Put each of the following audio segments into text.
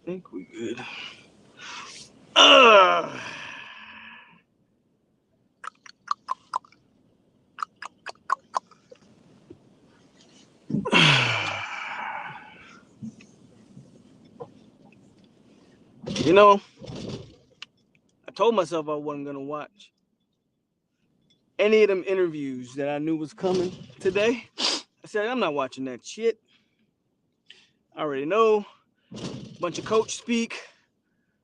think we good. Uh, you know, I told myself I wasn't gonna watch any of them interviews that I knew was coming today. I said I'm not watching that shit. I already know. Bunch of coach speak.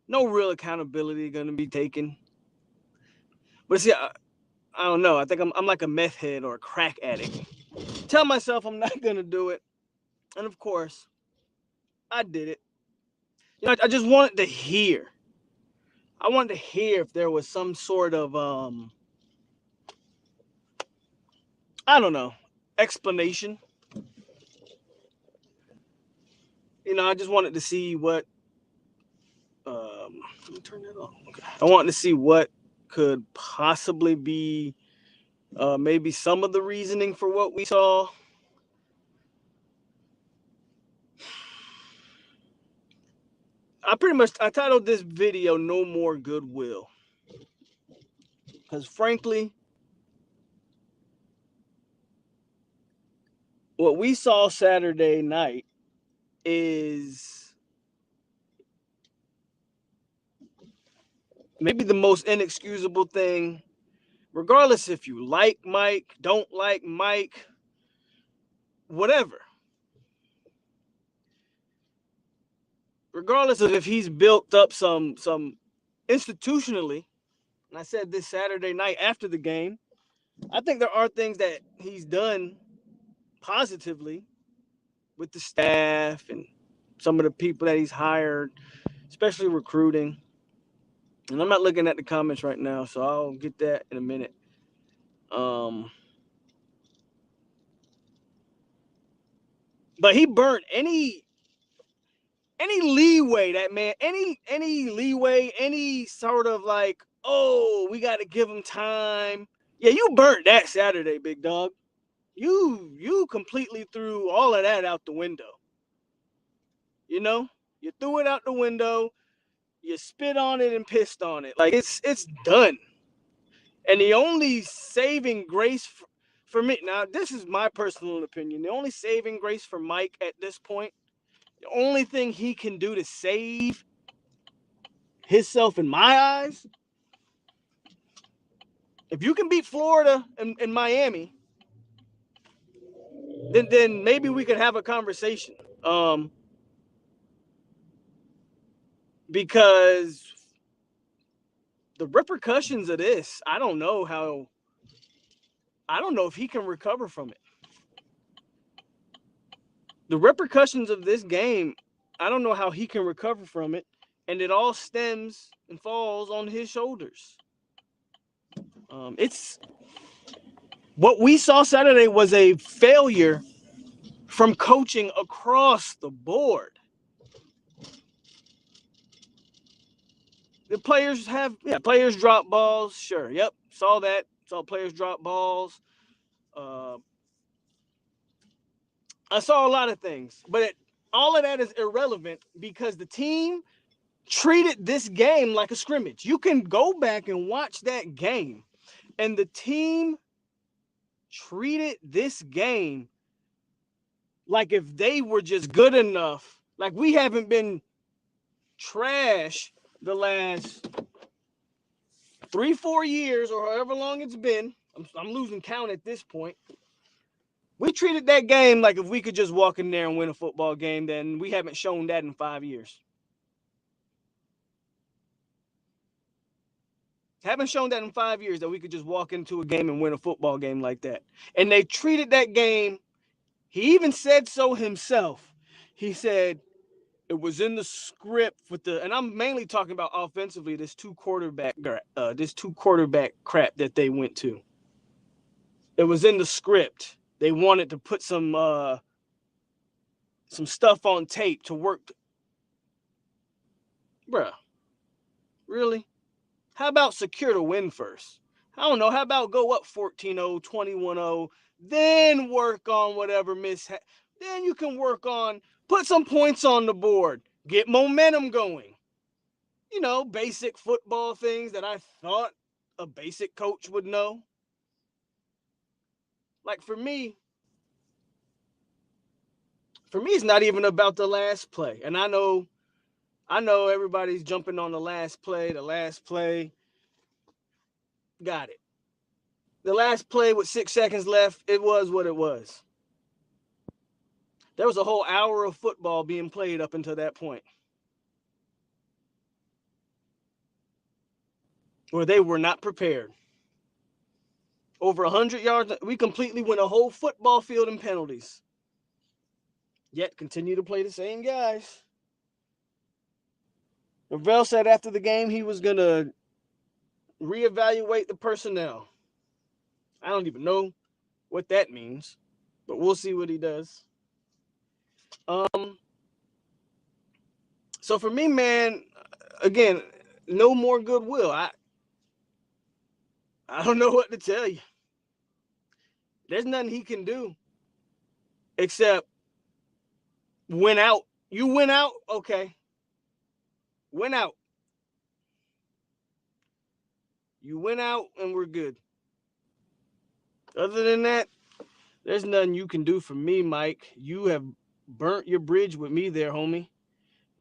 No real accountability gonna be taken. But see, I don't know. I think I'm like a meth head or a crack addict. Tell myself I'm not gonna do it, and of course, I did it. I just wanted to hear. I wanted to hear if there was some sort of I don't know, explanation. I just wanted to see what let me turn that off. Okay. I wanted to see what could possibly be maybe some of the reasoning for what we saw. I titled this video "No More Goodwill" because frankly, what we saw Saturday night is maybe the most inexcusable thing, regardless if you like Mike, don't like Mike, whatever. Regardless of if he's built up some institutionally, and I said this Saturday night after the game, I think there are things that he's done positively with the staff and some of the people that he's hired, especially recruiting. And I'm not looking at the comments right now, so I'll get that in a minute. But he burnt any leeway that man, any leeway, any sort of like, oh, we got to give him time. Yeah, you burnt that Saturday, big dog. You completely threw all of that out the window. You threw it out the window. You spit on it and pissed on it. Like it's done. And the only saving grace for me, now this is my personal opinion, the only saving grace for Mike at this point, the only thing he can do to save himself in my eyes, if you can beat Florida and Miami, then maybe we could have a conversation. Because the repercussions of this, I don't know if he can recover from it. The repercussions of this game, I don't know how he can recover from it, and it all stems and falls on his shoulders. It's what we saw Saturday was a failure from coaching across the board. The players players drop balls. Sure. Yep. Saw that. Saw players drop balls. I saw a lot of things, but all of that is irrelevant because the team treated this game like a scrimmage. You can go back and watch that game, and the team treated this game like if they were just good enough. Like we haven't been trash the last 3-4 years or however long it's been. I'm losing count at this point. We treated that game like if we could just walk in there and win a football game, then we haven't shown that in 5 years. Haven't shown that in 5 years that we could just walk into a game and win a football game like that. And they treated that game, he even said so himself. He said it was in the script and I'm mainly talking about offensively, this two quarterback crap that they went to. It was in the script. They wanted to put some stuff on tape to work. Bruh, really? How about secure the win first? I don't know. How about go up 14-0, 21-0, then work on whatever mishap. Then you can work on, put some points on the board. get momentum going. You know, basic football things that I thought a basic coach would know. Like for me, it's not even about the last play. And I know everybody's jumping on the last play. Got it. The last play with 6 seconds left, it was what it was. There was a whole hour of football being played up until that point, where they were not prepared. Over 100 yards, we completely went a whole football field in penalties. Yet continue to play the same guys. Ravel said after the game he was going to reevaluate the personnel. I don't even know what that means, but we'll see what he does. So for me, man, again, no more goodwill. I don't know what to tell you. There's nothing he can do except win out. You win out, okay. Win out. You win out and we're good. Other than that, there's nothing you can do for me, Mike. You have burnt your bridge with me there, homie.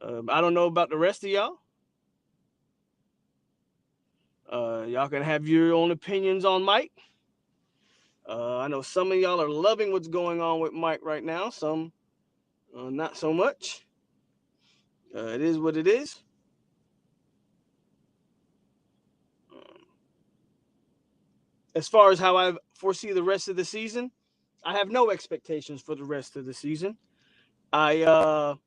I don't know about the rest of y'all. Y'all can have your own opinions on Mike. I know some of y'all are loving what's going on with Mike right now. Some not so much. It is what it is. As far as how I foresee the rest of the season, I have no expectations for the rest of the season. I'll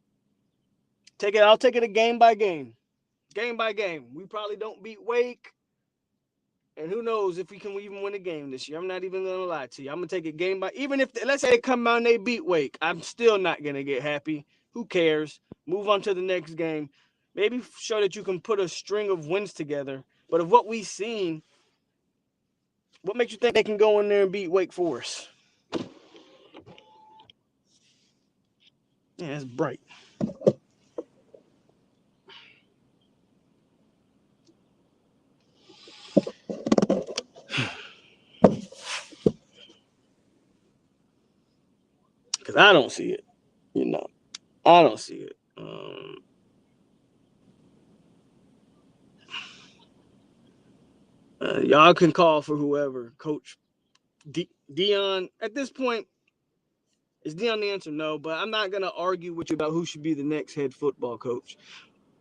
take it a game by game. Game by game. We probably don't beat Wake. And who knows if we can even win a game this year. I'm not even going to lie to you. I'm going to take it game by, even if, let's say they come out and they beat Wake, I'm still not going to get happy. Who cares? Move on to the next game. Maybe show that you can put a string of wins together. But of what we've seen, what makes you think they can go in there and beat Wake Forest? Yeah, it's bright. Because I don't see it. You know, I don't see it. Y'all can call for whoever. Coach Dion, at this point, is Dion the answer? No, but I'm not going to argue with you about who should be the next head football coach.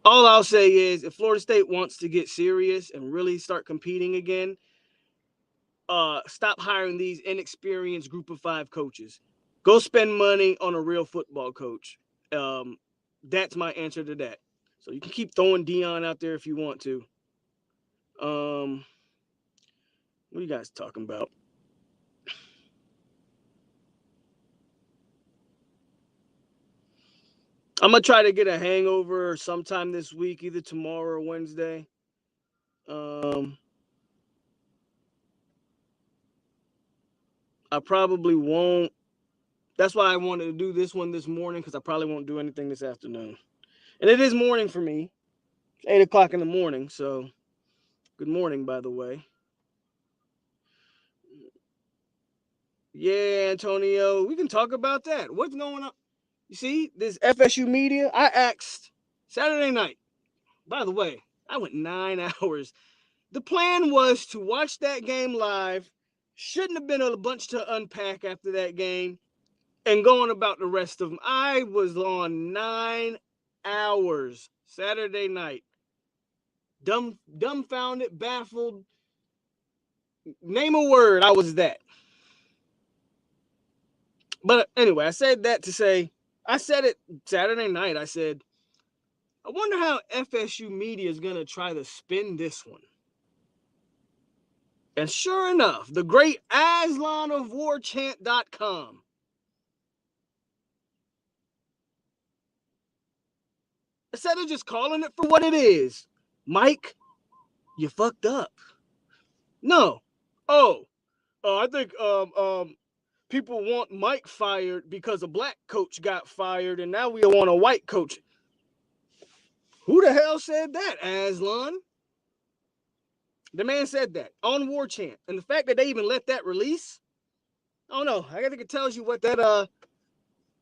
All I'll say is if Florida State wants to get serious and really start competing again, stop hiring these inexperienced group of 5 coaches. Go spend money on a real football coach. That's my answer to that. So you can keep throwing Dion out there if you want to. What are you guys talking about? I'm going to try to get a hangover sometime this week, either tomorrow or Wednesday. I probably won't. That's why I wanted to do this one this morning, because I probably won't do anything this afternoon. And it is morning for me. It's 8 o'clock in the morning, so good morning, by the way. Yeah, Antonio, we can talk about that. What's going on? You see, this FSU media, I asked Saturday night. By the way, I went 9 hours. The plan was to watch that game live. Shouldn't have been a bunch to unpack after that game. And going about the rest of them. I was on 9 hours Saturday night. Dumbfounded, baffled. Name a word, I was that. But anyway, I said that to say, I said it Saturday night. I said, I wonder how FSU media is going to try to spin this one. And sure enough, the great AslanofWarchant.com. Instead of just calling it for what it is, Mike, you fucked up. No. I think people want Mike fired because a black coach got fired, and now we want a white coach. Who the hell said that, Aslan? The man said that on War Chant. And the fact that they even let that release, I don't know. I think it tells you what that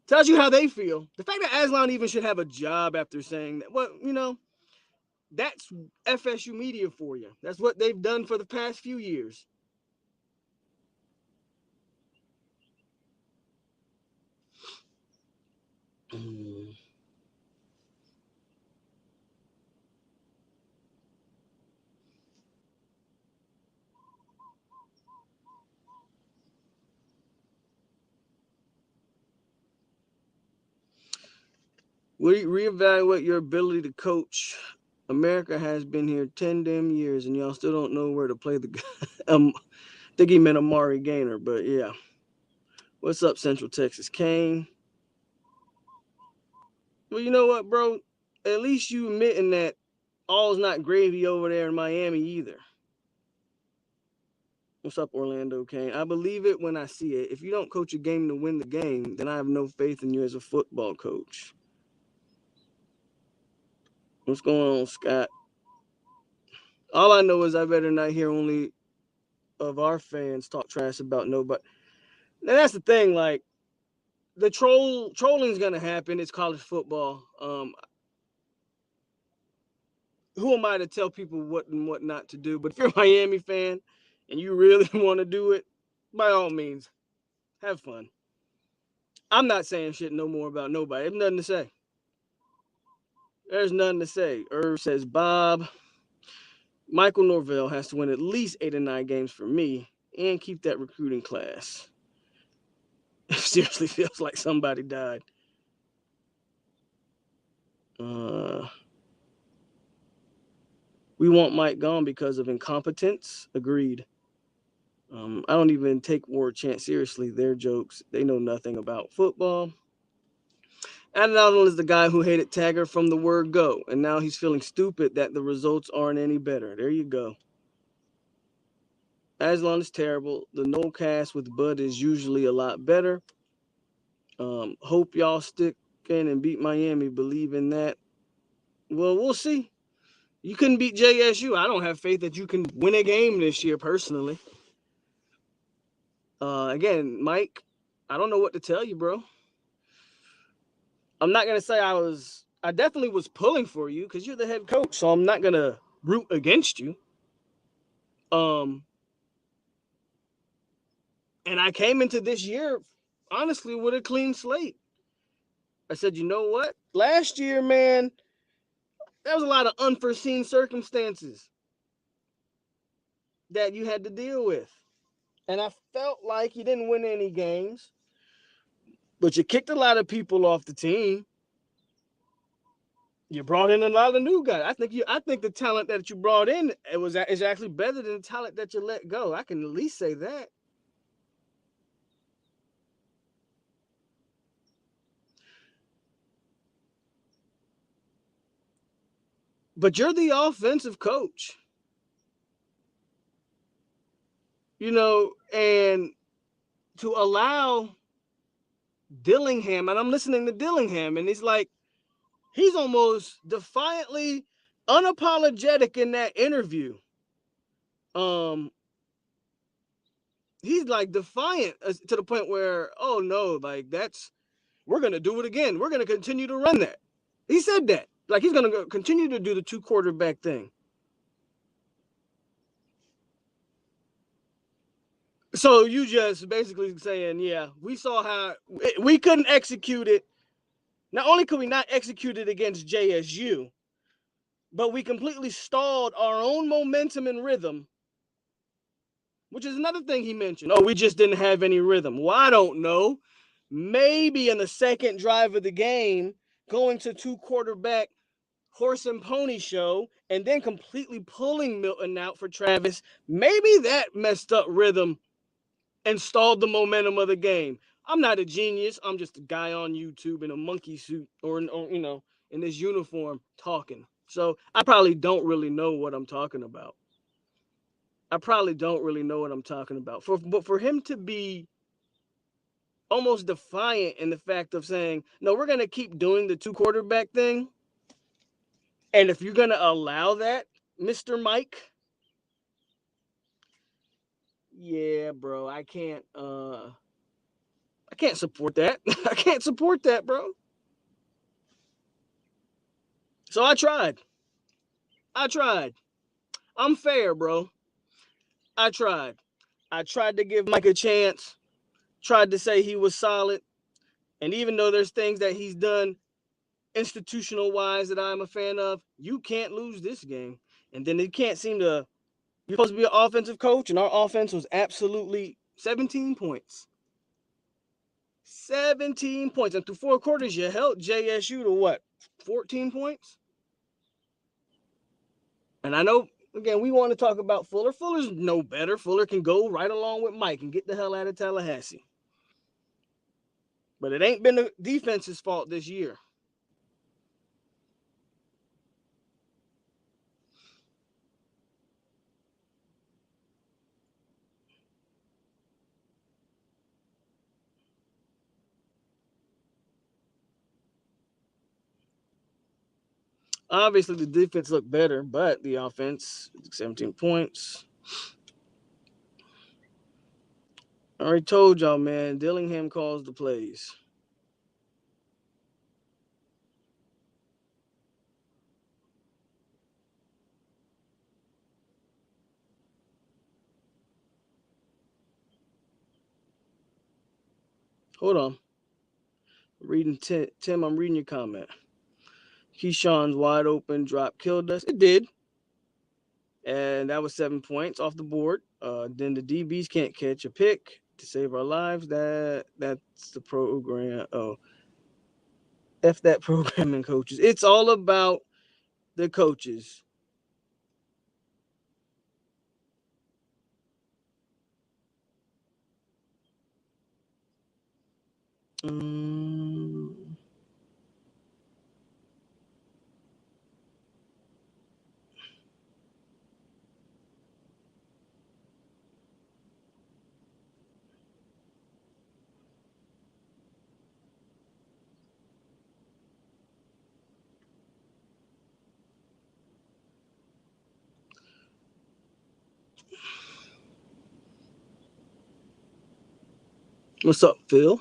tells you how they feel. The fact that Aslan even should have a job after saying that, well, that's FSU media for you. That's what they've done for the past few years. Reevaluate your ability to coach. America has been here 10 damn years and y'all still don't know where to play the I think he meant Amari Gaynor, but yeah. What's up, Central Texas Kane? Well, you know what, bro? At least you admitting that all's not gravy over there in Miami either. What's up, Orlando Kane? I believe it when I see it. If you don't coach a game to win the game, then I have no faith in you as a football coach. What's going on, Scott? All I know is I better not hear only of our fans talk trash about nobody. Now that's the thing, like the trolling's gonna happen. It's college football. Who am I to tell people what and what not to do? But if you're a Miami fan and you really want to do it, by all means, have fun. I'm not saying shit no more about nobody. There's nothing to say. There's nothing to say. Irv says, Bob, Michael Norvell has to win at least 8 or 9 games for me and keep that recruiting class. It seriously feels like somebody died. We want Mike gone because of incompetence. Agreed. I don't even take War Chant seriously. Their jokes. They know nothing about football. And Donald is the guy who hated Taggart from the word go. And now he's feeling stupid that the results aren't any better. There you go. Aslan is terrible. The no cast with Bud is usually a lot better. Hope y'all stick in and beat Miami. Believe in that. Well, we'll see. You couldn't beat JSU. I don't have faith that you can win a game this year, personally. Again, Mike, I don't know what to tell you, bro. I'm not going to say I definitely was pulling for you because you're the head coach, so I'm not going to root against you. And I came into this year, honestly, with a clean slate. I said, you know what? Last year, man, there was a lot of unforeseen circumstances that you had to deal with. And I felt like you didn't win any games, but you kicked a lot of people off the team. You brought in a lot of new guys. I think the talent that you brought in is actually better than the talent that you let go. I can at least say that. But you're the offensive coach. And to allow Dillingham, and I'm listening to Dillingham, and he's almost defiantly unapologetic in that interview. He's like defiant to the point where, oh no, like we're going to do it again. We're going to continue to run that. He said that. Like he's going to continue to do the 2 quarterback thing. So you just basically saying, yeah, we saw how we couldn't execute it. Not only could we not execute it against JSU, but we completely stalled our own momentum and rhythm, which is another thing he mentioned. Oh, we just didn't have any rhythm. Well, I don't know. Maybe in the second drive of the game, going to 2 quarterback horse and pony show and then completely pulling Milton out for Travis, maybe that messed up rhythm and stalled the momentum of the game. I'm not a genius. I'm just a guy on YouTube in a monkey suit or in this uniform talking. So I probably don't really know what I'm talking about. But for him to be almost defiant in the fact of saying, no, we're going to keep doing the 2 quarterback thing. And if you're going to allow that, Mr. Mike, yeah, bro, I can't support that. I can't support that, bro. So I tried. I'm fair, bro. I tried. I tried to give Mike a chance. Tried to say he was solid. And even though there's things that he's done institutional wise that I'm a fan of, you can't lose this game. And then they can't seem to. You're supposed to be an offensive coach, and our offense was absolutely 17 points. 17 points. And through 4 quarters, you held JSU to what? 14 points? And I know, again, we want to talk about Fuller. Fuller's no better. Fuller can go right along with Mike and get the hell out of Tallahassee. But it ain't been the defense's fault this year. Obviously, the defense looked better, but the offense, 17 points. I already told y'all, man, Dillingham calls the plays. Hold on. Reading Tim, I'm reading your comment. Keyshawn's wide open drop killed us. It did. And that was 7 points off the board. Then the DBs can't catch a pick to save our lives. That's the program. Oh, F that programming coaches. It's all about the coaches. What's up, Phil?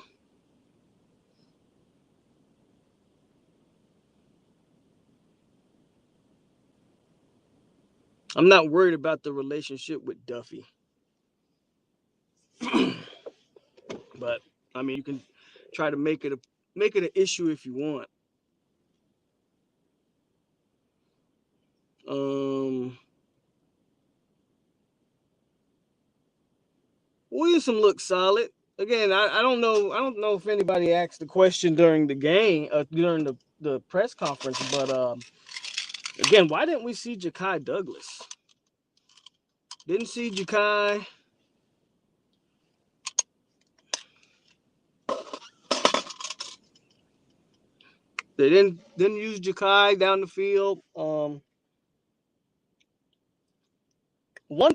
I'm not worried about the relationship with Duffy. But I mean, you can try to make it an issue if you want. Williamson looks solid. Again, I don't know if anybody asked the question during the game, during the press conference, but again, why didn't we see Ja'Kai Douglas? Didn't see Ja'Kai. They didn't use Ja'Kai down the field. One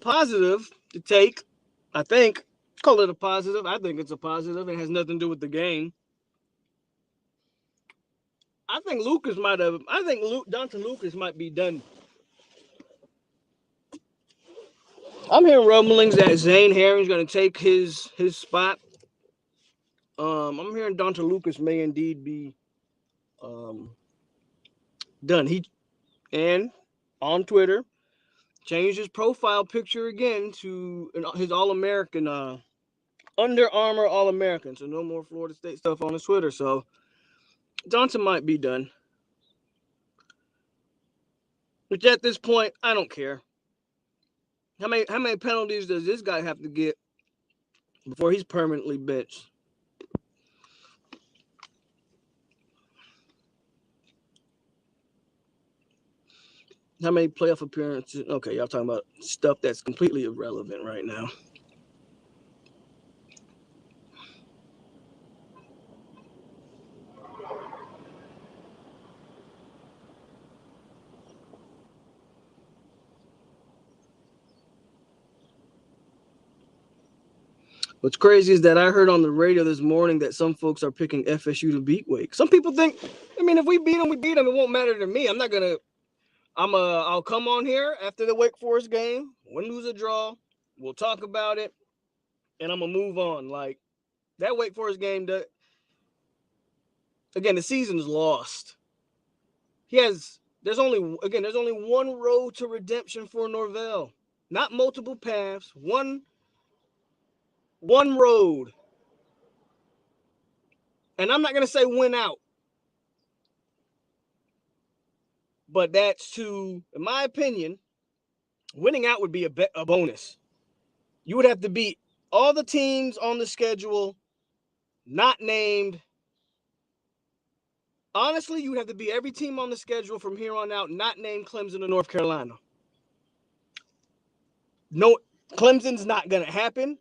positive to take, I think, call it a positive. I think it's a positive. It has nothing to do with the game. I think Dante Lucas might be done. I'm hearing rumblings that Zane Herring's going to take his spot. I'm hearing Dante Lucas may indeed be done. And on Twitter changed his profile picture again to his All-American, Under Armour All-American. So no more Florida State stuff on his Twitter. So Johnson might be done. Which at this point, I don't care. How many penalties does this guy have to get before he's permanently benched? How many playoff appearances? Okay, y'all talking about stuff that's completely irrelevant right now. What's crazy is that I heard on the radio this morning that some folks are picking FSU to beat Wake. Some people think, I mean, if we beat them, we beat them. It won't matter to me. I'm not going to I'll come on here after the Wake Forest game, win, lose, or draw. We'll talk about it, and I'm gonna move on. Like that Wake Forest game, again, the season's lost. There's only one road to redemption for Norvell, not multiple paths. One road, and I'm not gonna say win out, but that's in my opinion, winning out would be a bonus. You would have to beat all the teams on the schedule not named. Honestly, you would have to beat every team on the schedule from here on out not named Clemson or North Carolina. No, Clemson's not going to happen.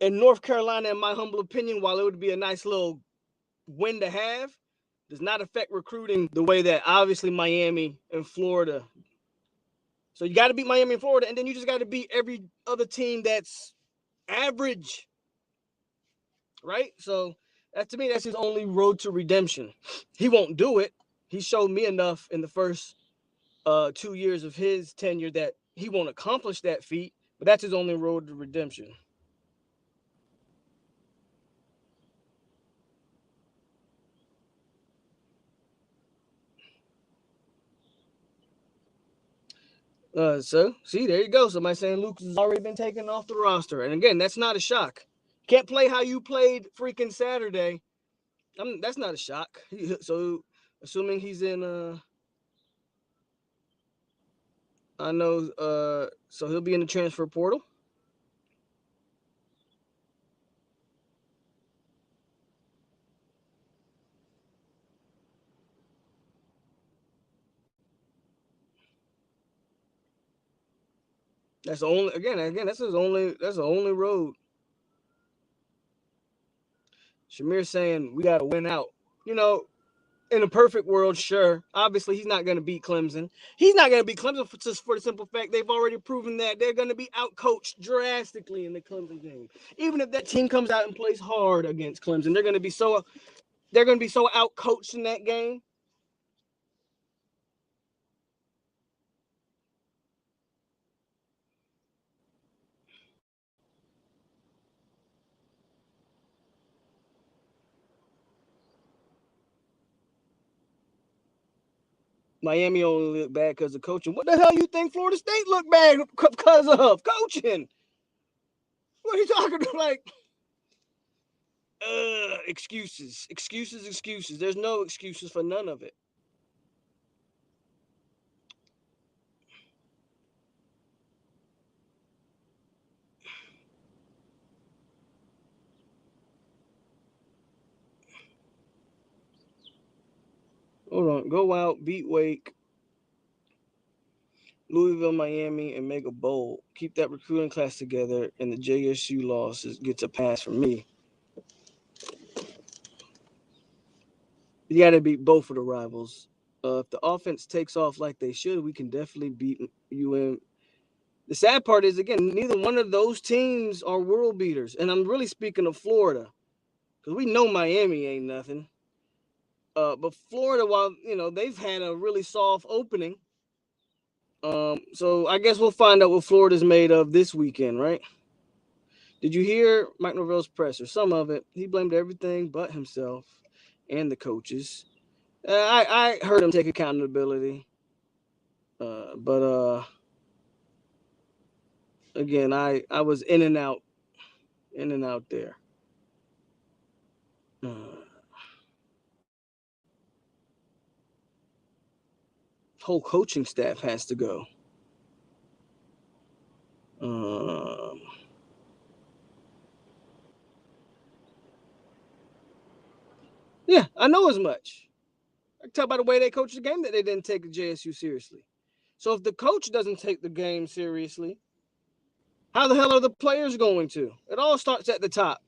And North Carolina, in my humble opinion, while it would be a nice little win to have, does not affect recruiting the way that obviously Miami and Florida. So you got to beat Miami and Florida, and then you just got to beat every other team that's average, right? So to me, that's his only road to redemption. He won't do it. He showed me enough in the first 2 years of his tenure that he won't accomplish that feat, but that's his only road to redemption. So see, there you go. Somebody saying Lucas has already been taken off the roster, and again, that's not a shock. Can't play how you played freaking Saturday. That's not a shock. So, assuming he's in, I know. So he'll be in the transfer portal. That's the only. Again, that's the only road. Shamir saying we got to win out. You know, in a perfect world, sure. Obviously, he's not going to beat Clemson. He's not going to beat Clemson just for the simple fact they've already proven that they're going to be outcoached drastically in the Clemson game. Even if that team comes out and plays hard against Clemson, they're going to be so outcoached in that game. Miami only look bad because of coaching. What the hell you think Florida State looked bad because of coaching? What are you talking about? Like, excuses. There's no excuses for none of it. Hold on. Go out, beat Wake, Louisville, Miami, and make a bowl. Keep that recruiting class together, and the JSU loss gets a pass from me. You got to beat both of the rivals. If the offense takes off like they should, we can definitely beat UM. The sad part is, again, neither one of those teams are world beaters. And I'm really speaking of Florida, because we know Miami ain't nothing. But Florida, while, they've had a really soft opening. So I guess we'll find out what Florida's made of this weekend, right? Did you hear Mike Norvell's presser? Some of it. He blamed everything but himself and the coaches. I heard him take accountability. But again, I was in and out there. Whole coaching staff has to go. Yeah, I know as much. I can tell by the way they coached the game that they didn't take the JSU seriously. So if the coach doesn't take the game seriously, how the hell are the players going to? It all starts at the top.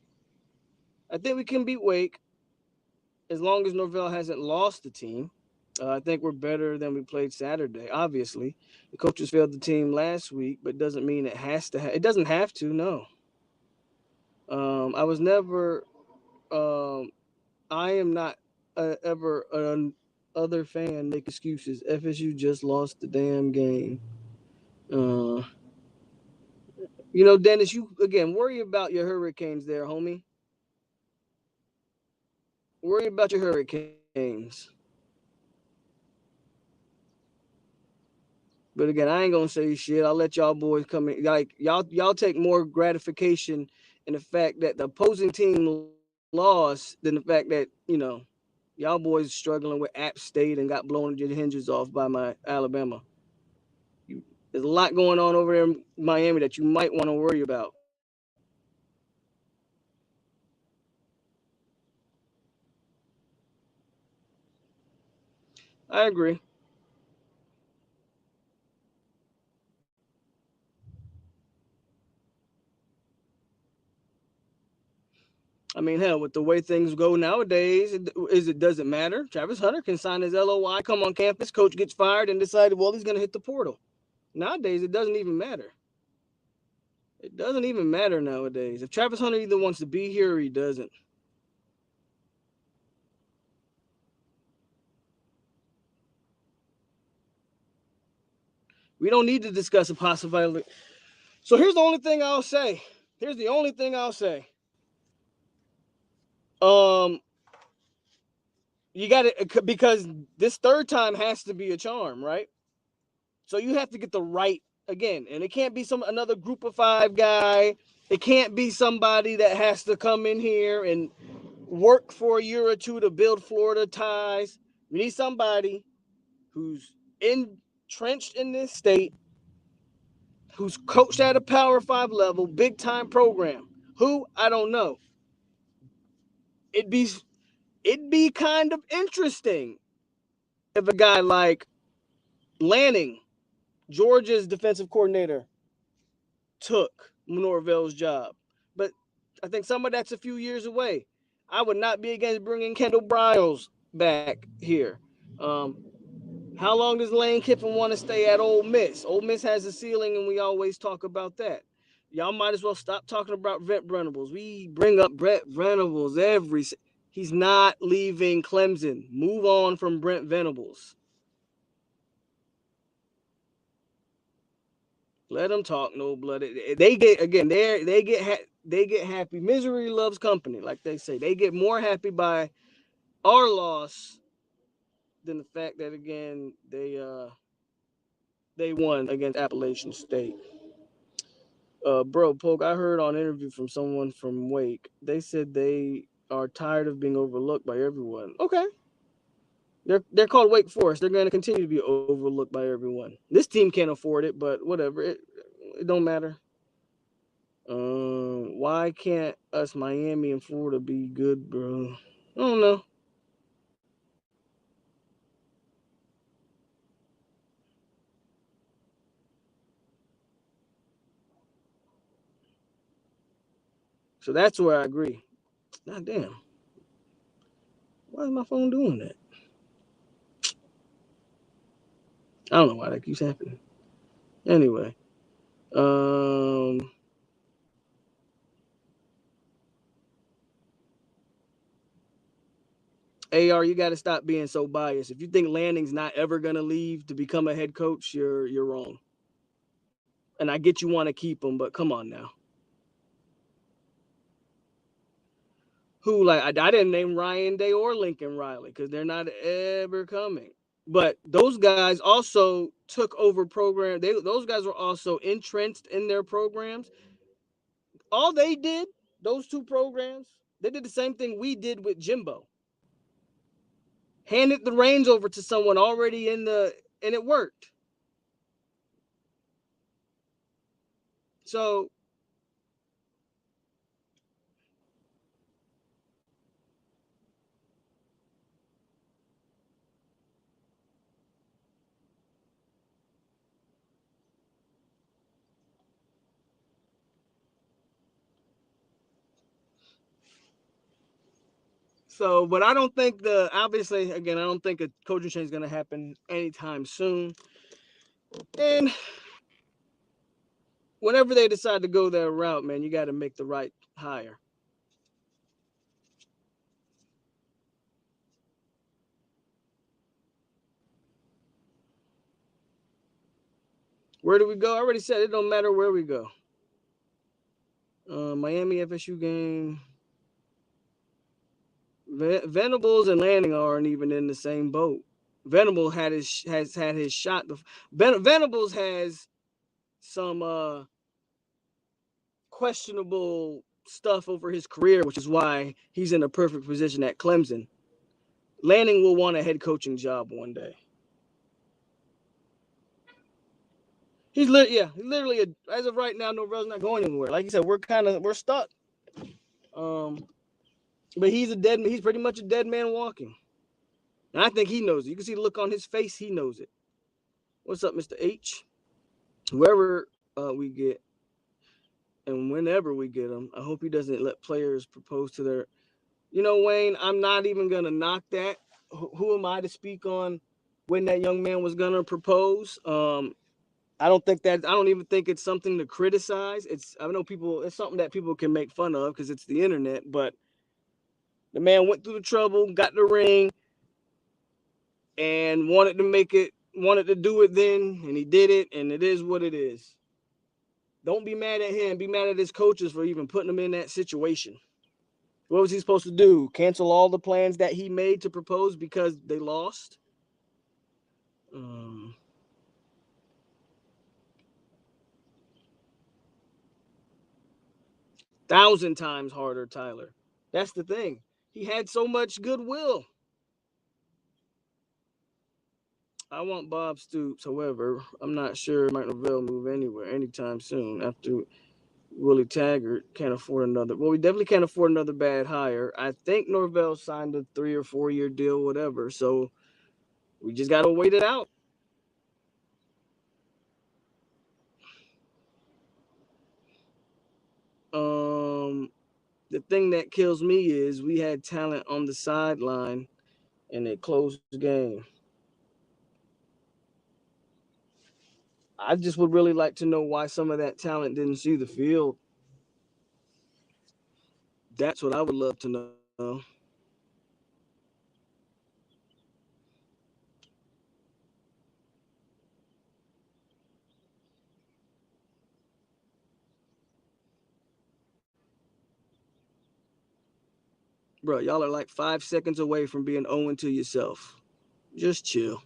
I think we can beat Wake as long as Norvell hasn't lost the team. I think we're better than we played Saturday. Obviously, the coaches failed the team last week, but doesn't mean it has to. It doesn't have to. No. I was never. I am not ever other fan make excuses. FSU just lost the damn game. Dennis, you again worry about your Hurricanes there, homie. Worry about your Hurricanes. But again, I ain't gonna say shit. I'll let y'all boys come in. Like y'all take more gratification in the fact that the opposing team lost than the fact that y'all boys struggling with App State and got blown your hinges off by my Alabama. There's a lot going on over there in Miami that you might want to worry about. I agree. I mean, hell, with the way things go nowadays, it doesn't matter. Travis Hunter can sign his LOI, come on campus, coach gets fired, and decided, well, he's going to hit the portal. Nowadays, it doesn't even matter. It doesn't even matter nowadays. If Travis Hunter either wants to be here or he doesn't. We don't need to discuss a possibility. So here's the only thing I'll say. Here's the only thing I'll say. Um, you got it because this third time has to be a charm, right? So you have to get the right again, and it can't be another group of five guy. It can't be somebody that has to come in here and work for a year or two to build Florida ties. We need somebody who's entrenched in this state, who's coached at a Power 5 level, big time program. Who I don't know. It'd be kind of interesting if a guy like Lanning, Georgia's defensive coordinator, took Norvell's job. But I think some of that's a few years away. I would not be against bringing Kendall Briles back here. How long does Lane Kiffin want to stay at Ole Miss? Ole Miss has a ceiling, and we always talk about that. Y'all might as well stop talking about Brent Venables. We bring up Brent Venables every. He's not leaving Clemson. Move on from Brent Venables. Let them talk, no blood. They get again. They get happy. Misery loves company, like they say. They get more happy by our loss than the fact that again they won against Appalachian State. Bro, Polk, I heard on an interview from someone from Wake. They said they are tired of being overlooked by everyone. Okay. They're called Wake Forest. They're going to continue to be overlooked by everyone. This team can't afford it, but whatever. It don't matter. Why can't us Miami and Florida be good, bro? I don't know. So that's where I agree. God damn. Why is my phone doing that? I don't know why that keeps happening. Anyway, um, AR, you got to stop being so biased. If you think Lanning's not ever gonna leave to become a head coach, you're wrong. And I get you want to keep him, but come on now. Who like I didn't name Ryan Day or Lincoln Riley because they're not ever coming. But those guys also took over program. Those guys were also entrenched in their programs. All they did, those two programs, they did the same thing we did with Jimbo. Handed the reins over to someone already and it worked. So but I don't think obviously again I don't think a coaching change is going to happen anytime soon. And whenever they decide to go that route, man, you got to make the right hire. Where do we go? I already said it don't matter where we go. Miami FSU game. Venables and Lanning aren't even in the same boat. Venable has had his shot. Venables has some questionable stuff over his career, which is why he's in a perfect position at Clemson. Lanning will want a head coaching job one day. He's literally as of right now, Norvell's not going anywhere. Like you said, we're stuck. But he's pretty much a dead man walking. And I think he knows it. You can see the look on his face, he knows it. What's up, Mr. H? Whoever we get and whenever we get him, I hope he doesn't let players propose to their. Wayne, I'm not even gonna knock that. Who am I to speak on when that young man was gonna propose? I don't even think it's something to criticize. I know it's something that people can make fun of because it's the internet, but the man went through the trouble, got the ring, and wanted to do it then, and he did it, and it is what it is. Don't be mad at him. Be mad at his coaches for even putting him in that situation. What was he supposed to do? Cancel all the plans that he made to propose because they lost? 1,000 times harder, Tyler. That's the thing. He had so much goodwill. I want Bob Stoops. However, I'm not sure Mike Norvell move anywhere anytime soon after Willie Taggart can't afford another. Well, we definitely can't afford another bad hire. I think Norvell signed a 3 or 4 year deal, whatever. So we just got to wait it out. The thing that kills me is we had talent on the sideline and it closed the game. I just would really like to know why some of that talent didn't see the field. That's what I would love to know. Bro, y'all are like 5 seconds away from being 0 to yourself. Just chill.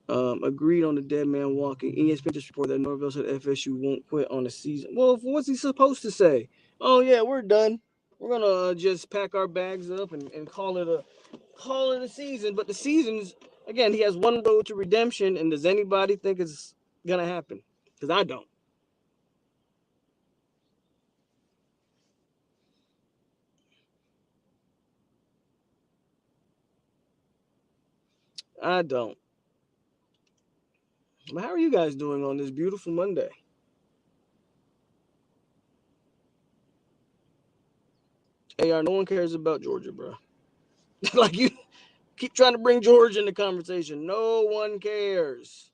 Agreed on the dead man walking. ESPN just reported that Norvell said FSU won't quit on the season. Well, what's he supposed to say? Oh yeah, we're done. We're gonna just pack our bags up and call it a season. But the season's again, he has one road to redemption, and does anybody think it's gonna happen? Because I don't. I don't. But how are you guys doing on this beautiful Monday? AR, no one cares about Georgia, bro. Like you keep trying to bring Georgia in the conversation. No one cares.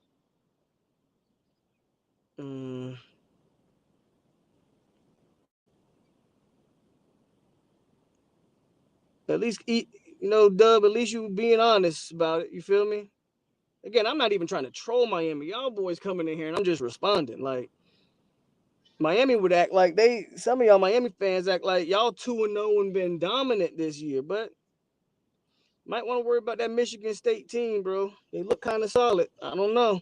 Mm. At least, Dub, at least you being honest about it. You feel me? Again, I'm not even trying to troll Miami. Y'all boys coming in here and I'm just responding. Like, Miami would act like some of y'all Miami fans act like y'all 2-0 and been dominant this year, but might want to worry about that Michigan State team, bro. They look kind of solid. I don't know.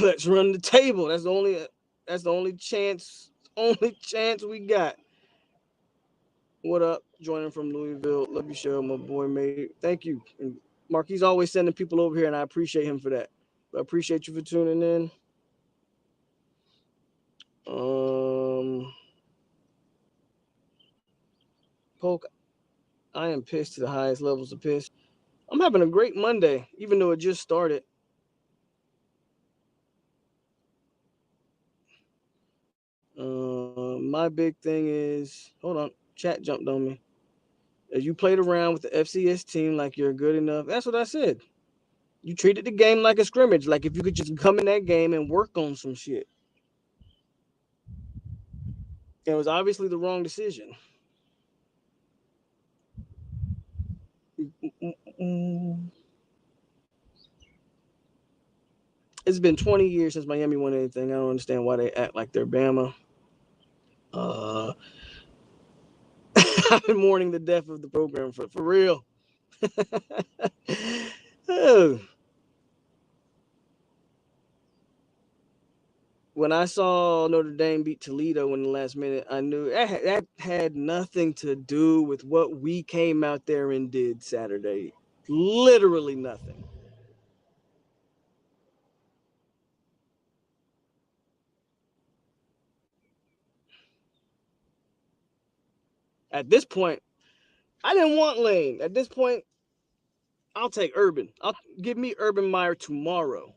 Let's run the table. That's the only chance we got. What up? Joining from Louisville. Love you, show, my boy, mate. Thank you. And Marquis always sending people over here, and I appreciate him for that. I appreciate you for tuning in. POLK, I am pissed to the highest levels of piss. I'm having a great Monday, even though it just started. My big thing is, hold on, chat jumped on me. As you played around with the FCS team like you're good enough, that's what I said. You treated the game like a scrimmage, like if you could just come in that game and work on some shit. It was obviously the wrong decision. It's been 20 years since Miami won anything. I don't understand why they act like they're Bama. Uh, I've been mourning the death of the program for real. Oh. When I saw Notre Dame beat Toledo in the last minute, I knew that had nothing to do with what we came out there and did Saturday. Literally nothing. At this point, I didn't want Lane. At this point, I'll take Urban. I'll give me Urban Meyer tomorrow.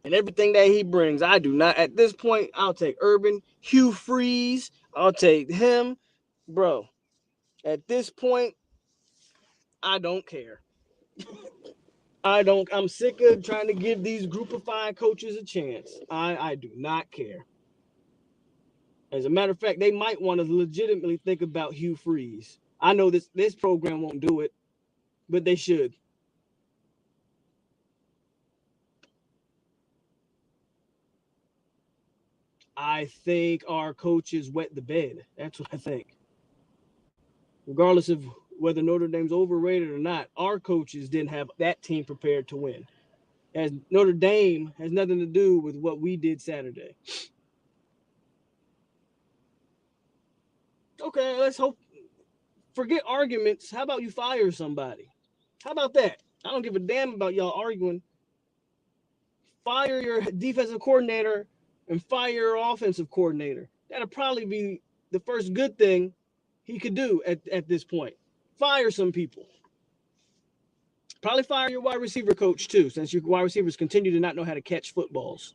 And everything that he brings, I do not. At this point, I'll take Urban. Hugh Freeze, I'll take him. Bro, at this point, I don't care. I'm sick of trying to give these group of five coaches a chance. I do not care. As a matter of fact, they might want to legitimately think about Hugh Freeze. I know this program won't do it, but they should. I think our coaches wet the bed. That's what I think. Regardless of whether Notre Dame's overrated or not, our coaches didn't have that team prepared to win. As Notre Dame has nothing to do with what we did Saturday. Okay, let's hope. Forget arguments. How about you fire somebody? How about that? I don't give a damn about y'all arguing. Fire your defensive coordinator and fire your offensive coordinator. That'll probably be the first good thing he could do at this point. Fire some people. Probably fire your wide receiver coach too, since your wide receivers continue to not know how to catch footballs.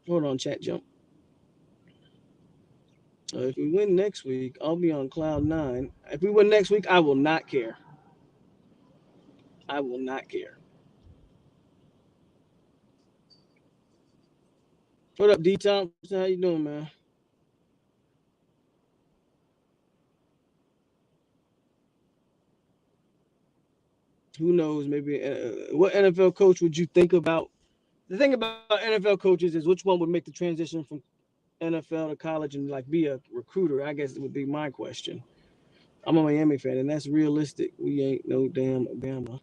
Hold on, chat jump. If we win next week, I'll be on cloud nine. If we win next week, I will not care. I will not care. What up, D Thompson? How you doing, man? Who knows? Maybe what NFL coach would you think about? The thing about NFL coaches is which one would make the transition from NFL to college and like be a recruiter. I guess it would be my question. I'm a Miami fan, and that's realistic. We ain't no damn Bama.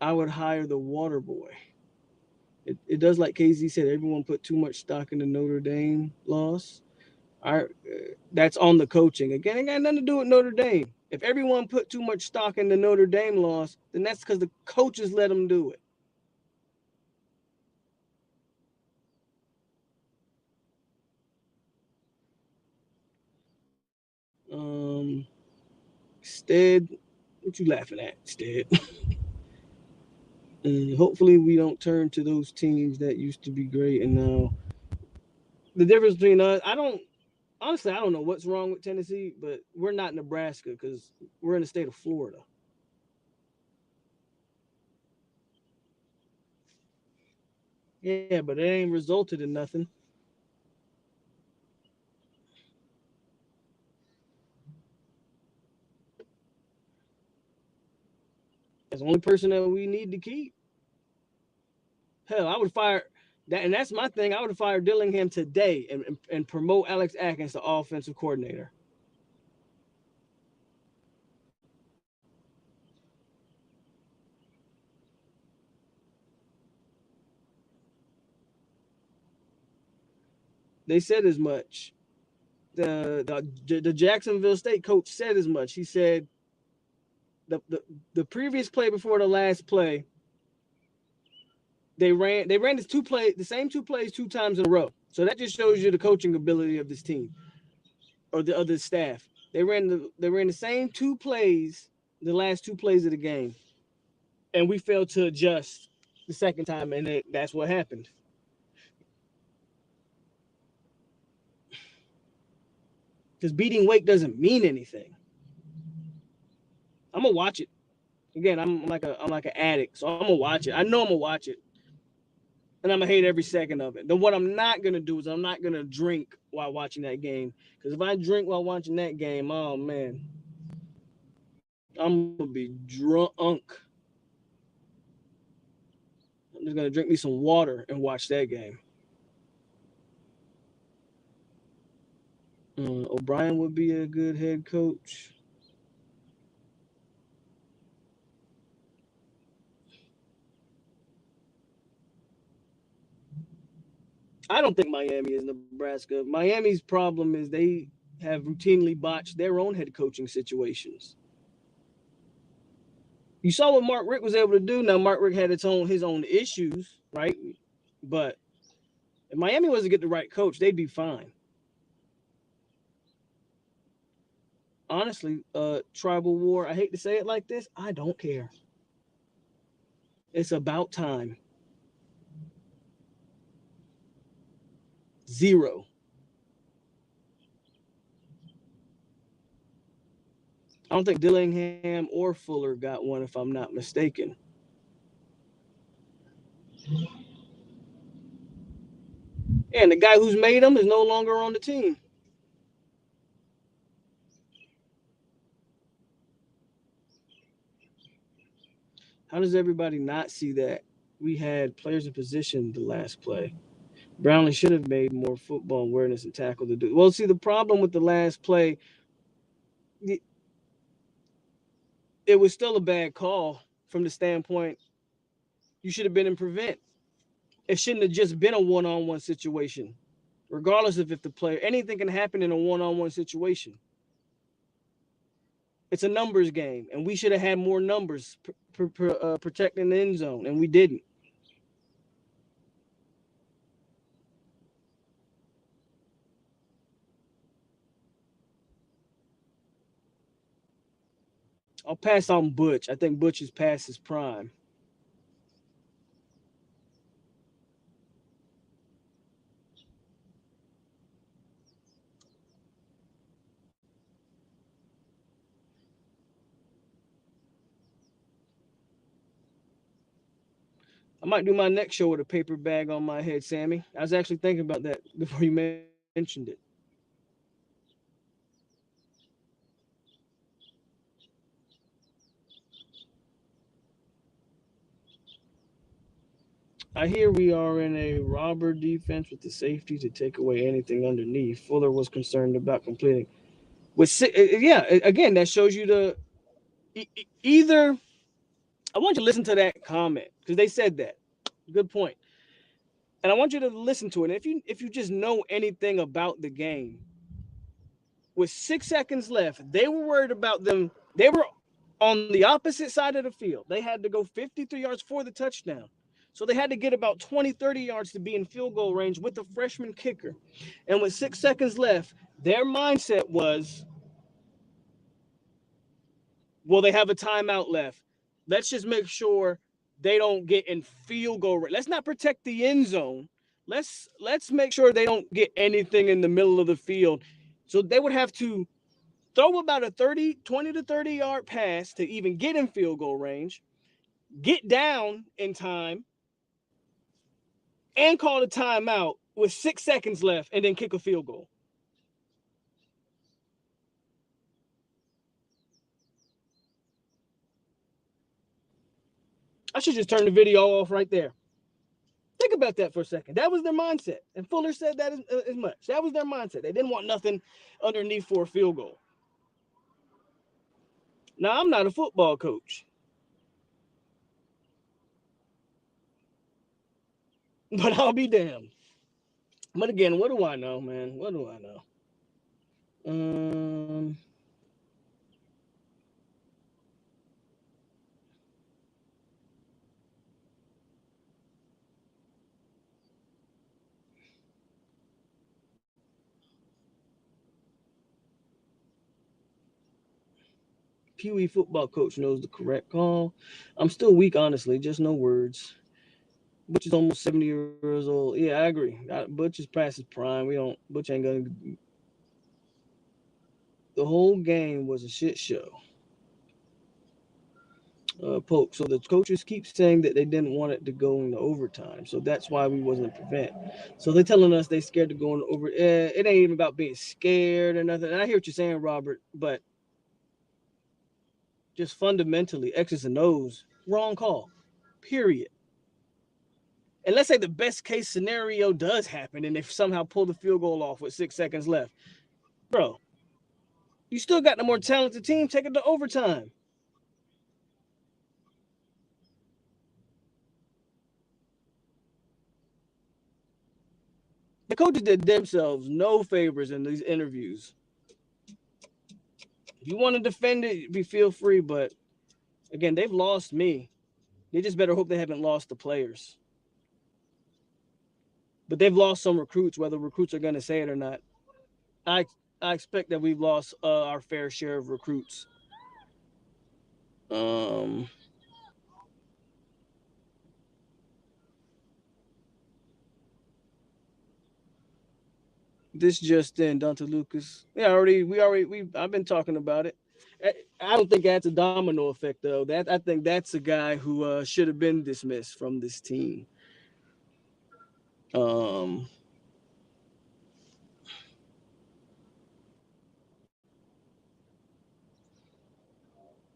I would hire the water boy. It does like KZ said. Everyone put too much stock in the Notre Dame loss. That's on the coaching. Again, it got nothing to do with Notre Dame. If everyone put too much stock in the Notre Dame loss, then that's because the coaches let them do it. Stead, what you laughing at, Stead? And hopefully we don't turn to those teams that used to be great and now the difference between us, I don't know what's wrong with Tennessee, but we're not Nebraska because we're in the state of Florida. Yeah, but it ain't resulted in nothing. That's the only person that we need to keep. Hell, I would fire that, and that's my thing. I would fire Dillingham today and promote Alex Atkins to offensive coordinator. They said as much. The Jacksonville State coach said as much. He said the previous play before the last play, they ran the same two plays two times in a row. So that just shows you the coaching ability of this team or the other staff. They ran the same two plays, the last two plays of the game, and we failed to adjust the second time, and that's what happened. Because beating Wake doesn't mean anything. I'm gonna watch it again. I'm like an addict, so I'm gonna watch it. I know I'm gonna watch it, and I'm gonna hate every second of it. Then what I'm not gonna do is I'm not gonna drink while watching that game. Because if I drink while watching that game, oh man, I'm gonna be drunk. I'm just gonna drink me some water and watch that game. O'Brien would be a good head coach. I don't think Miami is Nebraska. Miami's problem is they have routinely botched their own head coaching situations. You saw what Mark Richt was able to do. Now Mark Richt had his own issues, right? But if Miami was to get the right coach, they'd be fine. Honestly, tribal war, I hate to say it like this, I don't care. It's about time. 0. I don't think Dillingham or Fuller got one, if I'm not mistaken. And the guy who's made them is no longer on the team. How does everybody not see that? We had players in position the last play. Brownlee should have made more football awareness and tackle to do. Well, see, the problem with the last play, it was still a bad call from the standpoint you should have been in prevent. It shouldn't have just been a one-on-one situation, regardless of if the player, anything can happen in a one-on-one situation. It's a numbers game, and we should have had more numbers protecting the end zone, and we didn't. I'll pass on Butch. I think Butch is past his prime. I might do my next show with a paper bag on my head, Sammy. I was actually thinking about that before you mentioned it. I hear we are in a robber defense with the safety to take away anything underneath. Fuller was concerned about completing. Yeah, again, that shows you either. I want you to listen to that comment because they said that. Good point. And I want you to listen to it. If you just know anything about the game, with 6 seconds left, they were worried about them. They were on the opposite side of the field. They had to go 53 yards for the touchdown. So they had to get about 20, 30 yards to be in field goal range with the freshman kicker. And with 6 seconds left, their mindset was, well, they have a timeout left. Let's just make sure they don't get in field goal range. Let's not protect the end zone. Let's make sure they don't get anything in the middle of the field. So they would have to throw about a 20 to 30 yard pass to even get in field goal range, get down in time, and call a timeout with 6 seconds left, and then kick a field goal. I should just turn the video off right there. Think about that for a second. That was their mindset. And Fuller said that as much. That was their mindset. They didn't want nothing underneath for a field goal. Now, I'm not a football coach, but I'll be damned. But again, what do I know, man? What do I know? Pee football coach knows the correct call. I'm still weak, honestly. Just no words. Butch is almost 70 years old. Yeah, I agree. Butch is past his prime. Butch ain't gonna. The whole game was a shit show. POLK. So the coaches keep saying that they didn't want it to go into overtime. So that's why we wasn't prevent. So they're telling us they scared to go into over. It ain't even about being scared or nothing. And I hear what you're saying, Robert, but just fundamentally X's and O's, wrong call. Period. And let's say the best case scenario does happen, and they somehow pull the field goal off with 6 seconds left, bro. You still got the more talented team. Take it to overtime. The coaches did themselves no favors in these interviews. If you want to defend it, you feel free. But again, they've lost me. They just better hope they haven't lost the players. But they've lost some recruits, whether recruits are going to say it or not. I I expect that we've lost our fair share of recruits. Um, this just in, Dante Lucas. Yeah, I've been talking about it. I don't think that's a domino effect though. That I think that's a guy who should have been dismissed from this team. Um,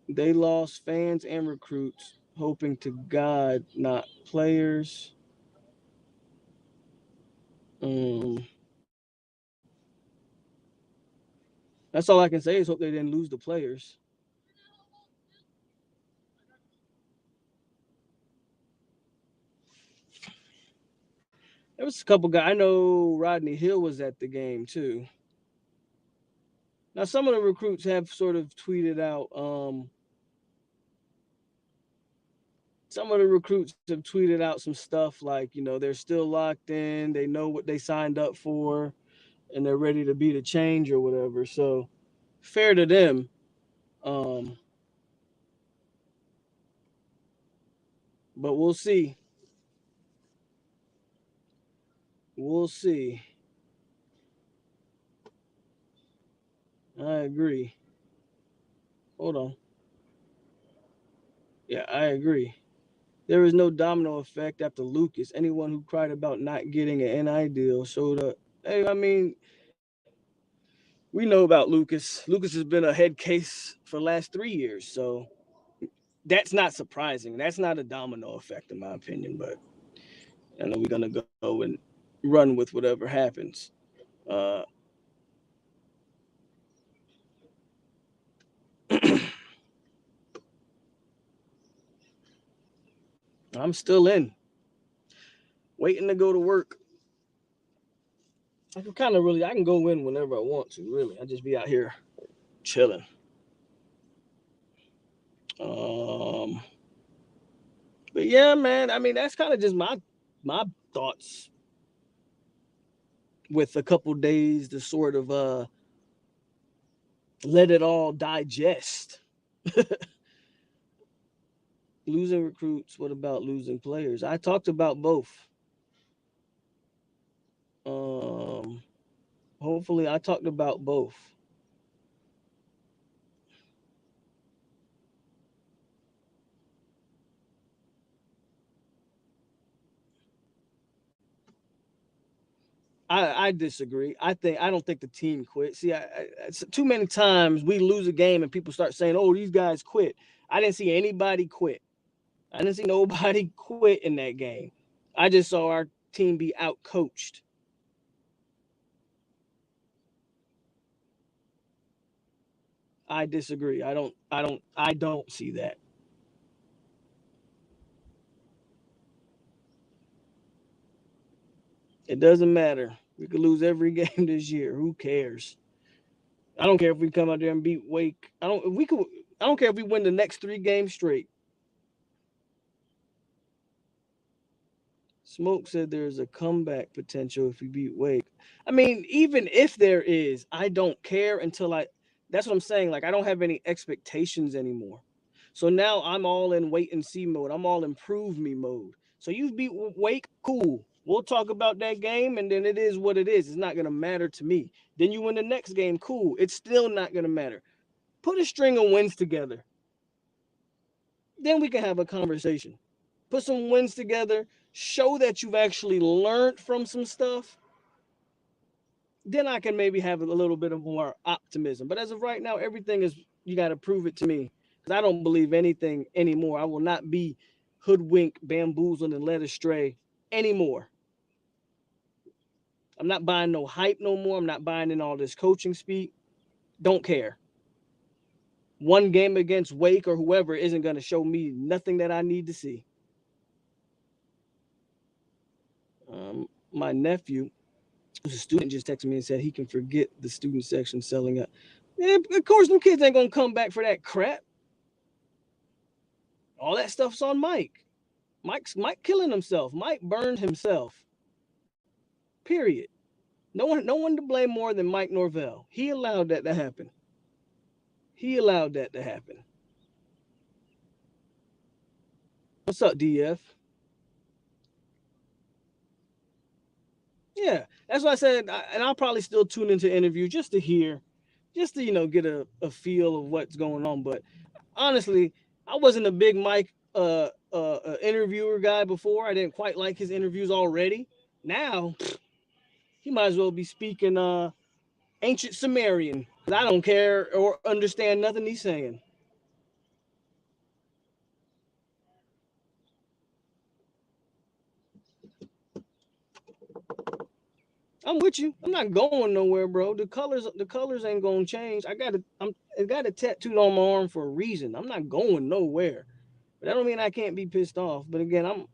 they lost fans and recruits, hoping to God not players. Um, that's all I can say is hope they didn't lose the players. There was a couple guys. I know Rodney Hill was at the game too. Now some of the recruits have sort of tweeted out. Some of the recruits have tweeted out some stuff like, they're still locked in. They know what they signed up for, and they're ready to be the change or whatever. So fair to them. Um, but we'll see. We'll see. I agree. Hold on. Yeah, I agree. There is no domino effect after Lucas. Anyone who cried about not getting an NI deal showed up. Hey, I mean, we know about Lucas. Lucas has been a head case for the last 3 years, so that's not surprising. That's not a domino effect, in my opinion. But I know we're gonna go and run with whatever happens. Uh, I'm still in, waiting to go to work. I can go in whenever I want to. Really, I just be out here chilling. Um, but yeah, man. I mean, that's kind of just my thoughts with a couple days to sort of let it all digest. Losing recruits. What about losing players? I talked about both. Um, hopefully, I talked about both. I disagree. I don't think the team quit. See, too many times we lose a game and people start saying, "Oh, these guys quit." I didn't see anybody quit. I didn't see nobody quit in that game. I just saw our team be out coached. I disagree. I don't see that. It doesn't matter. We could lose every game this year. Who cares? I don't care if we come out there and beat Wake. I don't care if we win the next 3 games straight. Smoke said there's a comeback potential if we beat Wake. I mean, even if there is, I don't care until I. That's what I'm saying. Like, I don't have any expectations anymore. So now I'm all in wait and see mode. I'm all improve me mode. So you beat Wake, cool. We'll talk about that game, and then it is what it is. It's not gonna matter to me. Then you win the next game, cool. It's still not gonna matter. Put a string of wins together. Then we can have a conversation. Put some wins together, show that you've actually learned from some stuff, then I can maybe have a little bit of more optimism. But as of right now, everything is you got to prove it to me. I don't believe anything anymore. I will not be hoodwinked, bamboozled, and led astray anymore. I'm not buying no hype no more. I'm not buying in all this coaching speak. Don't care. One game against Wake or whoever isn't going to show me nothing that I need to see. My nephew, who's a student, just texted me and said he can forget the student section selling out. Yeah, of course, them kids ain't going to come back for that crap. All that stuff's on Mike. Mike killing himself. Mike burned himself. Period. No one to blame more than Mike Norvell. He allowed that to happen. What's up, DF? Yeah, that's what I said. And I'll probably still tune into interview just to hear, just to get a feel of what's going on. But honestly, I wasn't a big Mike interviewer guy before. I didn't quite like his interviews already. Now he might as well be speaking ancient Sumerian. I don't care or understand nothing he's saying. I'm with you. I'm not going nowhere, bro. The colors ain't gonna change. I got a tattooed on my arm for a reason. I'm not going nowhere. But that don't mean I can't be pissed off. But again, I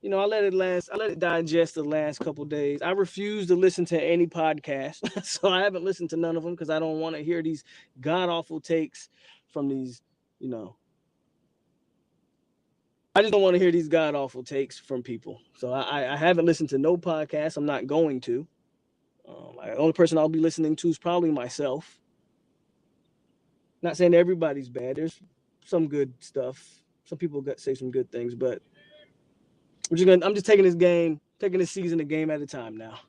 let it digest the last couple days. I refuse to listen to any podcast. So I haven't listened to none of them because I don't want to hear these god awful takes from these, I just don't want to hear these god awful takes from people. So I haven't listened to no podcast. I'm not going to. The only person I'll be listening to is probably myself. Not saying everybody's bad. There's some good stuff. Some people say some good things, but I'm just taking this season a game at a time now.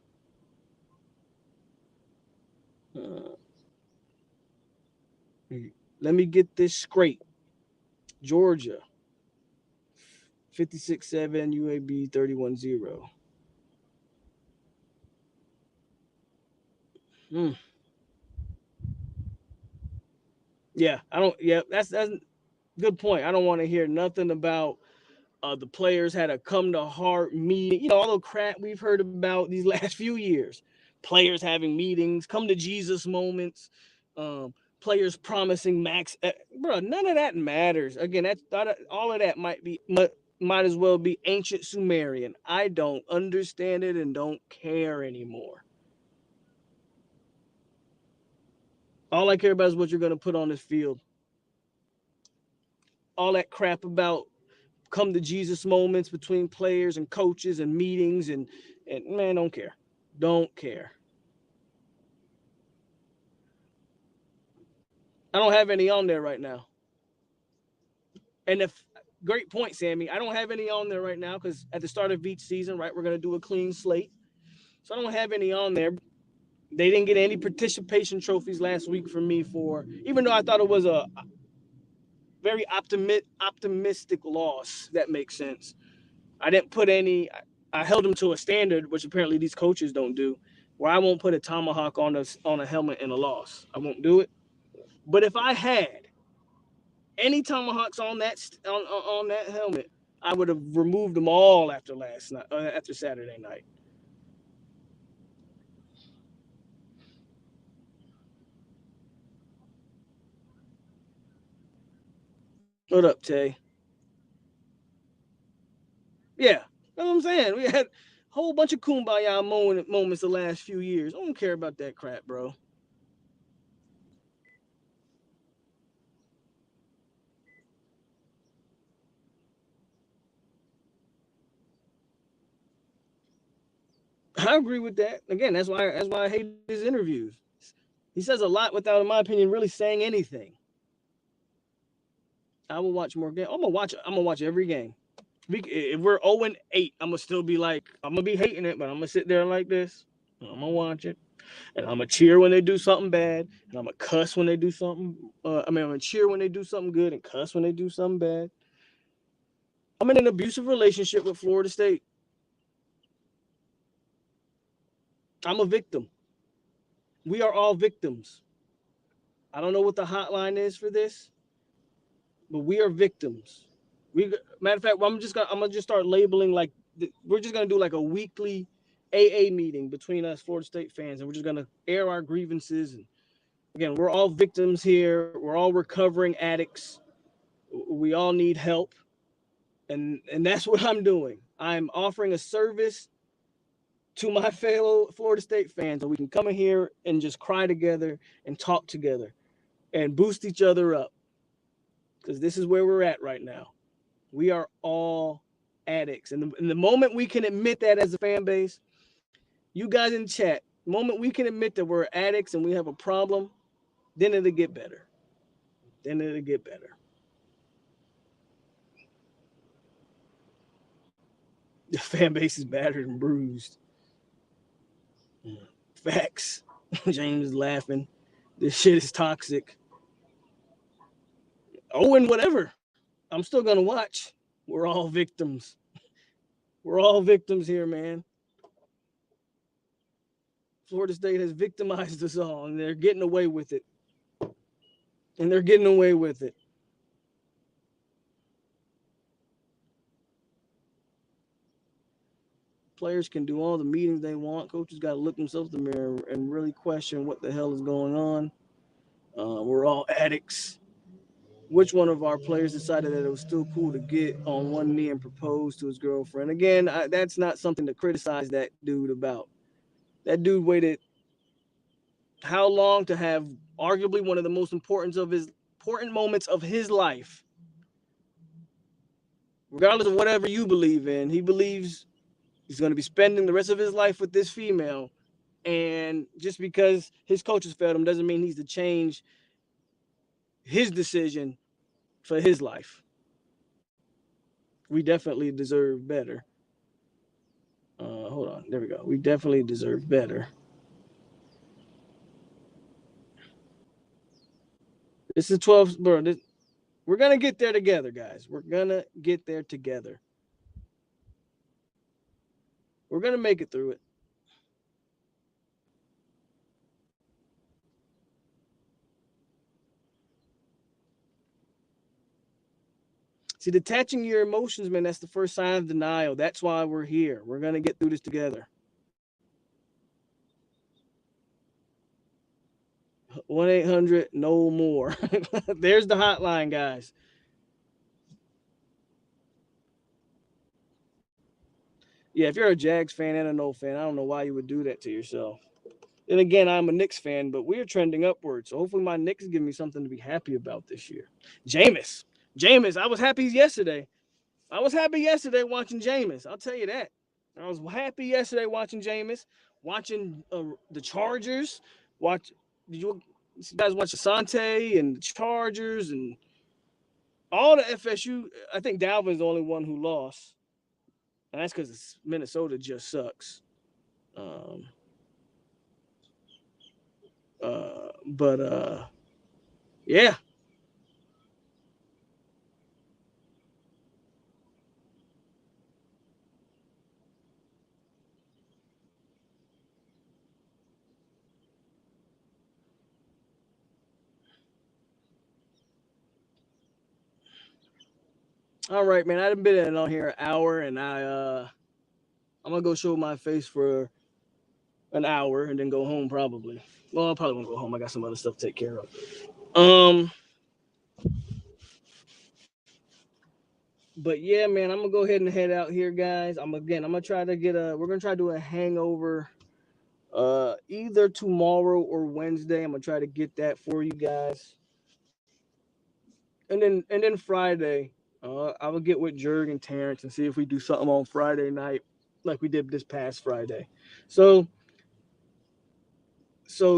Let me get this straight. Georgia, 56-7, UAB 31-0. Yeah, that's a good point. I don't want to hear nothing about the players had a come to heart meeting. All the crap we've heard about these last few years. Players having meetings, come to Jesus moments, players promising max. Bro, none of that matters. Again, all of that might as well be ancient Sumerian. I don't understand it and don't care anymore. All I care about is what you're going to put on this field. All that crap about come to Jesus moments between players and coaches and meetings and man, don't care. Don't care. I don't have any on there right now. And great point, Sammy. I don't have any on there right now because at the start of each season, right, we're going to do a clean slate. So I don't have any on there. They didn't get any participation trophies last week for me even though I thought it was a very optimistic loss. That makes sense. I didn't put any. I held them to a standard, which apparently these coaches don't do, where I won't put a tomahawk on a helmet in a loss. I won't do it. But if I had any tomahawks on that helmet, I would have removed them all after Saturday night. What up, Tay? Yeah, that's what I'm saying. We had a whole bunch of kumbaya moments the last few years. I don't care about that crap, bro. I agree with that. Again, that's why I hate his interviews. He says a lot without, in my opinion, really saying anything. I will watch more games. I'm gonna watch every game. If we're 0-8, I'm gonna still be like, I'm gonna be hating it, but I'm gonna sit there like this. I'm gonna watch it, and I'm gonna cheer when they do something bad, and I'm gonna cuss when they do something. I'm gonna cheer when they do something good and cuss when they do something bad. I'm in an abusive relationship with Florida State. I'm a victim. We are all victims. I don't know what the hotline is for this. but we are victims. Matter of fact, I'm gonna just start labeling like we're just gonna do like a weekly AA meeting between us Florida State fans, and we're just gonna air our grievances. And again, we're all victims here. We're all recovering addicts. We all need help, and that's what I'm doing. I'm offering a service to my fellow Florida State fans, so we can come in here and just cry together and talk together and boost each other up, because this is where we're at right now. We are all addicts. And the moment we can admit that as a fan base, you guys in chat, the moment we can admit that we're addicts and we have a problem, then it'll get better. Then it'll get better. The fan base is battered and bruised. Facts. James is laughing. This shit is toxic. Oh, and whatever. I'm still going to watch. We're all victims. We're all victims here, man. Florida State has victimized us all, and they're getting away with it. And they're getting away with it. Players can do all the meetings they want. Coaches got to look themselves in the mirror and really question what the hell is going on. We're all addicts. Which one of our players decided that it was still cool to get on one knee and propose to his girlfriend? Again, that's not something to criticize that dude about. That dude waited how long to have arguably one of the most important moments of his life. Regardless of whatever you believe in, he believes he's going to be spending the rest of his life with this female. And just because his coaches failed him doesn't mean he's to change his decision for his life. We definitely deserve better. Hold on. There we go. We definitely deserve better. This is 12, bro. We're going to get there together, guys. We're going to get there together. We're going to make it through it. See, detaching your emotions, man, that's the first sign of denial. That's why we're here. We're going to get through this together. 1-800-NO-MORE. There's the hotline, guys. Yeah, if you're a Jags fan and a No fan, I don't know why you would do that to yourself. And again, I'm a Knicks fan, but we're trending upwards. So hopefully my Knicks give me something to be happy about this year. Jameis, I was happy yesterday. Watching Jameis. I'll tell you that. I was happy yesterday watching Jameis, watching the Chargers. Did you guys watch Asante and the Chargers and all the FSU? I think Dalvin's the only one who lost, and that's because Minnesota just sucks. Yeah. All right, man. I've been on here an hour, and I'm gonna go show my face for an hour and then go home probably. Well, I probably won't go home. I got some other stuff to take care of. But yeah, man, I'm gonna go ahead and head out here, guys. We're gonna try to do a hangover either tomorrow or Wednesday. I'm gonna try to get that for you guys. And then Friday, I will get with Jerg and Terrence and see if we do something on Friday night like we did this past Friday. So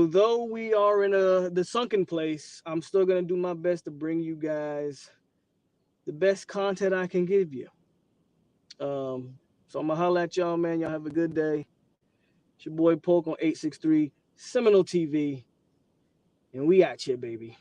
though we are in the sunken place, I'm still gonna do my best to bring you guys the best content I can give you. So I'm gonna holler at y'all, man. Y'all have a good day. It's your boy POLK on 863 Seminole TV, and we out here, baby.